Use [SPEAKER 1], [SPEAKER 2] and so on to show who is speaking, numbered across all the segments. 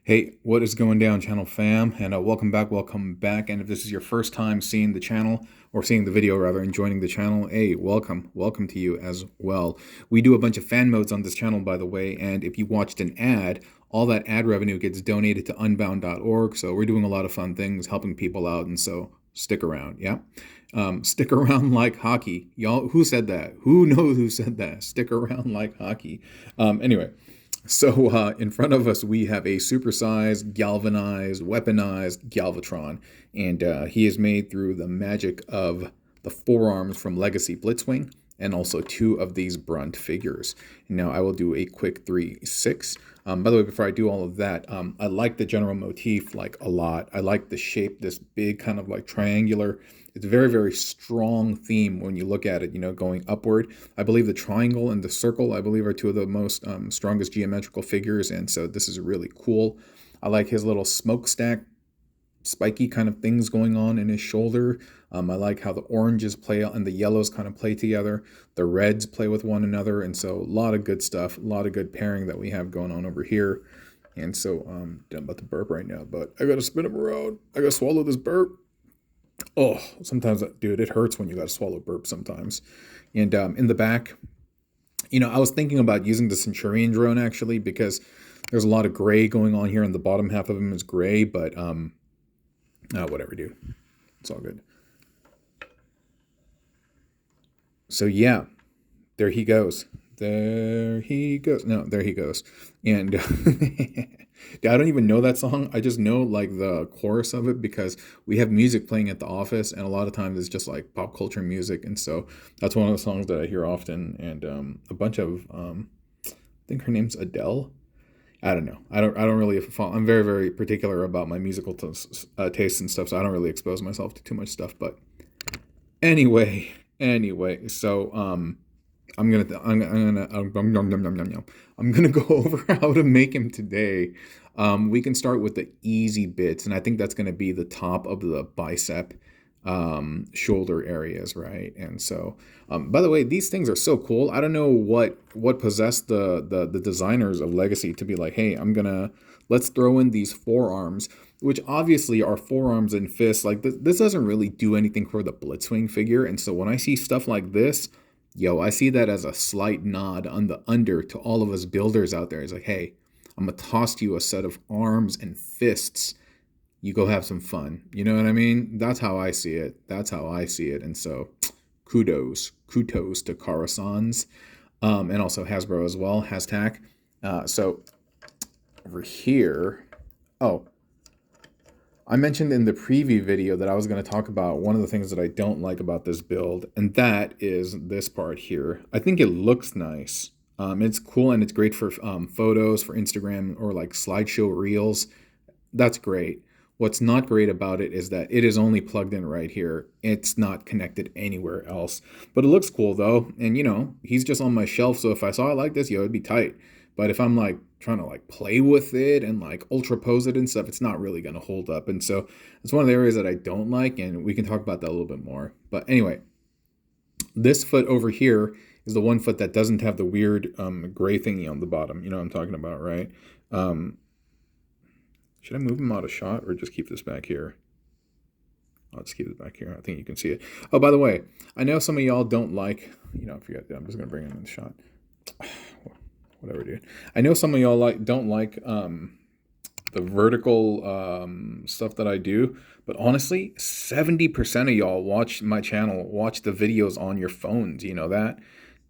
[SPEAKER 1] Hey, what is going down, channel fam? And welcome back. And if this is your first time seeing the channel, or seeing the video rather, and joining the channel, hey, welcome to you as well. We do a bunch of fan modes on this channel, by the way, and if you watched an ad, all that ad revenue gets donated to unbound.org, so we're doing a lot of fun things, helping people out, and so stick around, yeah? Stick around like hockey. Y'all, who said that? Who knows who said that? Stick around like hockey. Anyway. So in front of us, we have a supersized, galvanized, weaponized Galvatron, and he is made through the magic of the forearms from Legacy Blitzwing, and also two of these Brunt figures. Now I will do a quick 3-6. By the way, before I do all of that, I like the general motif like a lot. I like the shape, this big kind of like triangular. It's a very, very strong theme when you look at it, going upward. I believe the triangle and the circle, I believe, are two of the most strongest geometrical figures, and so this is really cool. I like his little smokestack, spiky kind of things going on in his shoulder. I like how the oranges play and the yellows kind of play together. The reds play with one another, and so a lot of good stuff, a lot of good pairing that we have going on over here. And so I'm about to burp right now, but I gotta spin him around. I gotta swallow this burp. Oh, sometimes, dude, it hurts when you got to swallow burp sometimes. And in the back, I was thinking about using the Centurion drone actually because there's a lot of gray going on here, and the bottom half of him is gray. But whatever, dude, it's all good. So yeah, there he goes. There he goes. No, there he goes. And I don't even know that song. I just know like the chorus of it because we have music playing at the office, and a lot of times it's just like pop culture music, and so that's one of the songs that I hear often. And a bunch of, I think her name's Adele. I don't know. I don't really follow. I'm very, very particular about my musical tastes and stuff, so I don't really expose myself to too much stuff. But anyway, so I'm gonna go over how to make him today. We can start with the easy bits, and I think that's gonna be the top of the bicep, shoulder areas, right? And so, by the way, these things are so cool. I don't know what possessed the designers of Legacy to be like, hey, let's throw in these forearms, which obviously are forearms and fists. Like this doesn't really do anything for the Blitzwing figure, and so when I see stuff like this, yo, I see that as a slight nod on the under to all of us builders out there. It's like, hey, I'm gonna toss you a set of arms and fists. You go have some fun. You know what I mean? That's how I see it. And so, kudos to Coruscants, and also Hasbro as well. Hashtag. So over here, oh, I mentioned in the preview video that I was going to talk about one of the things that I don't like about this build, and that is this part here. I think it looks nice. It's cool and it's great for photos, for Instagram, or like slideshow reels. That's great. What's not great about it is that it is only plugged in right here. It's not connected anywhere else. But it looks cool though, and he's just on my shelf, so if I saw it like this, it'd be tight. But if I'm like trying to like play with it and like ultra pose it and stuff, it's not really going to hold up. And so it's one of the areas that I don't like, and we can talk about that a little bit more. But anyway, this foot over here is the one foot that doesn't have the weird gray thingy on the bottom. You know what I'm talking about, right? Should I move him out of shot or just keep this back here? I'll just keep it back here. I think you can see it. Oh, by the way, I know some of y'all don't like, forget that. I'm just going to bring him in the shot. Whatever, dude. I know some of y'all don't like the vertical stuff that I do, but honestly, 70% of y'all watch my channel, watch the videos on your phones. You know that?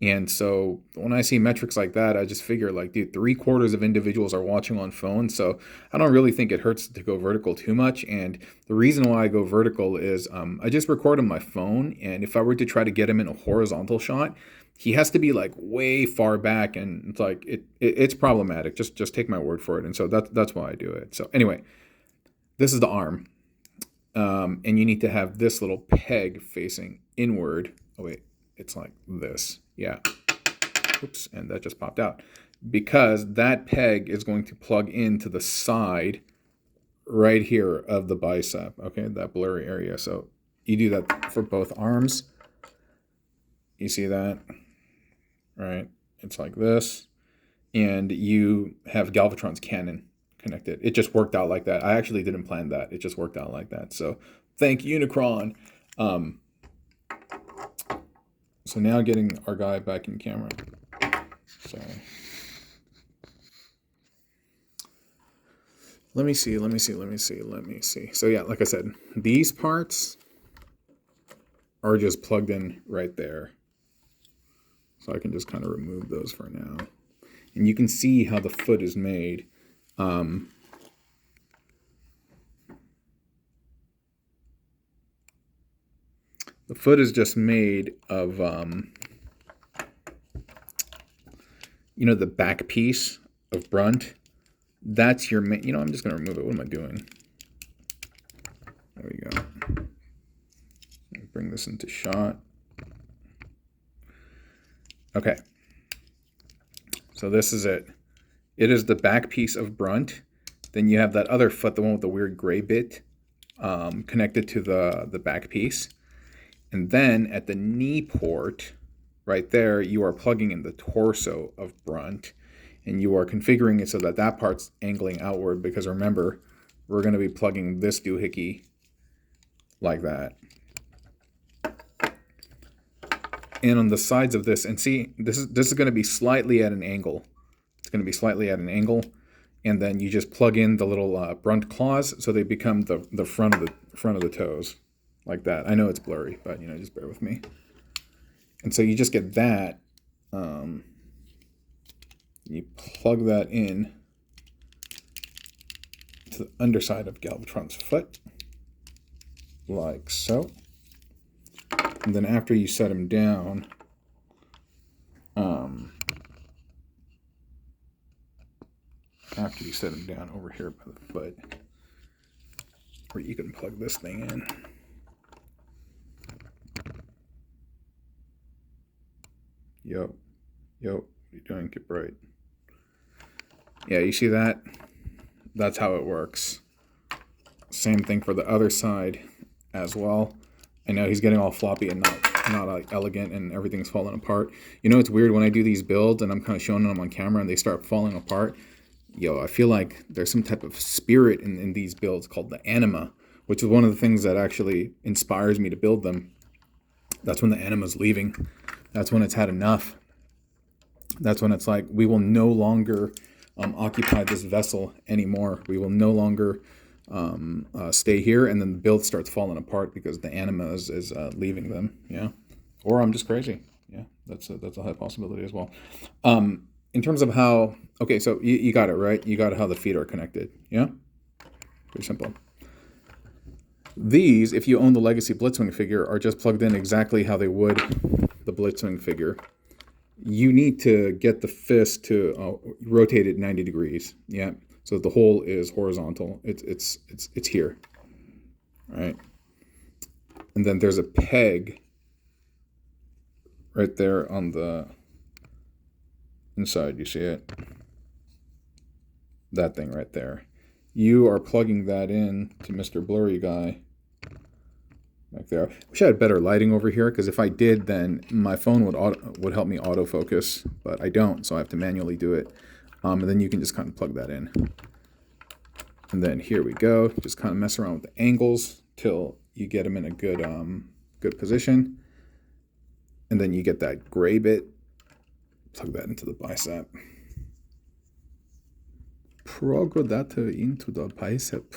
[SPEAKER 1] And so when I see metrics like that, I just figure like, dude, 3/4 of individuals are watching on phones. So I don't really think it hurts to go vertical too much. And the reason why I go vertical is I just record on my phone. And if I were to try to get him in a horizontal shot, he has to be like way far back, and it's like it's problematic. Just take my word for it. And so that's why I do it. So anyway, this is the arm, and you need to have this little peg facing inward. Oh wait, it's like this. Yeah. Oops, and that just popped out because that peg is going to plug into the side right here of the bicep. Okay, that blurry area. So you do that for both arms. You see that? Right? It's like this. And you have Galvatron's cannon connected. It just worked out like that. I actually didn't plan that. It just worked out like that. So thank Unicron. So now getting our guy back in camera. Sorry. Let me see. So yeah, like I said, these parts are just plugged in right there. So I can just kind of remove those for now. And you can see how the foot is made. The foot is just made of, you know, the back piece of brunt. That's your main, you know, I'm just going to remove it. What am I doing? There we go. Bring this into shot. Okay. So this is it. It is the back piece of brunt. Then you have that other foot, the one with the weird gray bit, connected to the back piece. And then at the knee port, right there, you are plugging in the torso of brunt. And you are configuring it so that that part's angling outward, because remember, we're going to be plugging this doohickey like that. And on the sides of this, and see, this is going to be slightly at an angle. It's going to be slightly at an angle, and then you just plug in the little brunt claws so they become the front of the toes, like that. I know it's blurry, but you know, just bear with me. And so you just get that. You plug that in to the underside of Galvatron's foot, like so. And then after you set him down, over here by the foot, where you can plug this thing in. Yo, what are you doing? Get bright. Yeah, you see that? That's how it works. Same thing for the other side as well. I know he's getting all floppy and not like elegant, and everything's falling apart. You know, it's weird when I do these builds and I'm kind of showing them on camera and they start falling apart. Yo, I feel like there's some type of spirit in these builds called the anima, which is one of the things that actually inspires me to build them. That's when the anima's leaving. That's when it's had enough. That's when it's like, we will no longer occupy this vessel anymore. We will no longer stay here, and then the build starts falling apart because the anima is leaving them. Yeah, or I'm just crazy. Yeah, that's a high possibility as well. In terms of how, okay, so you got it right. You got how the feet are connected. Yeah, pretty simple. These, if you own the Legacy Blitzwing figure, are just plugged in exactly how they would the Blitzwing figure. You need to get the fist to rotate it 90 degrees. Yeah, so the hole is horizontal. It's here, right? And then there's a peg right there on the inside. You see it? That thing right there. You are plugging that in to Mr. Blurry Guy back there. I wish I had better lighting over here, because if I did, then my phone would help me autofocus, but I don't, so I have to manually do it. And then you can just kind of plug that in. And then here we go. Just kind of mess around with the angles till you get them in a good position. And then you get that gray bit. Plug that into the bicep. Plug that into the bicep.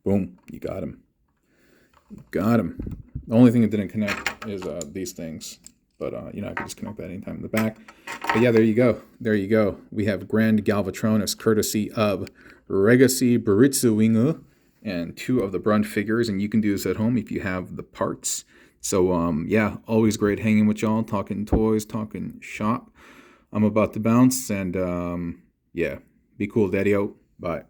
[SPEAKER 1] Boom, you got him. You got him. The only thing that didn't connect is these things. But, you know, I can just connect that anytime in the back. But yeah, there you go. There you go. We have Grand Galvatron as courtesy of Legacy Blitzwing and 2 of the Brunt figures. And you can do this at home if you have the parts. So, yeah, always great hanging with y'all, talking toys, talking shop. I'm about to bounce, and, yeah, be cool, daddy-o. Bye.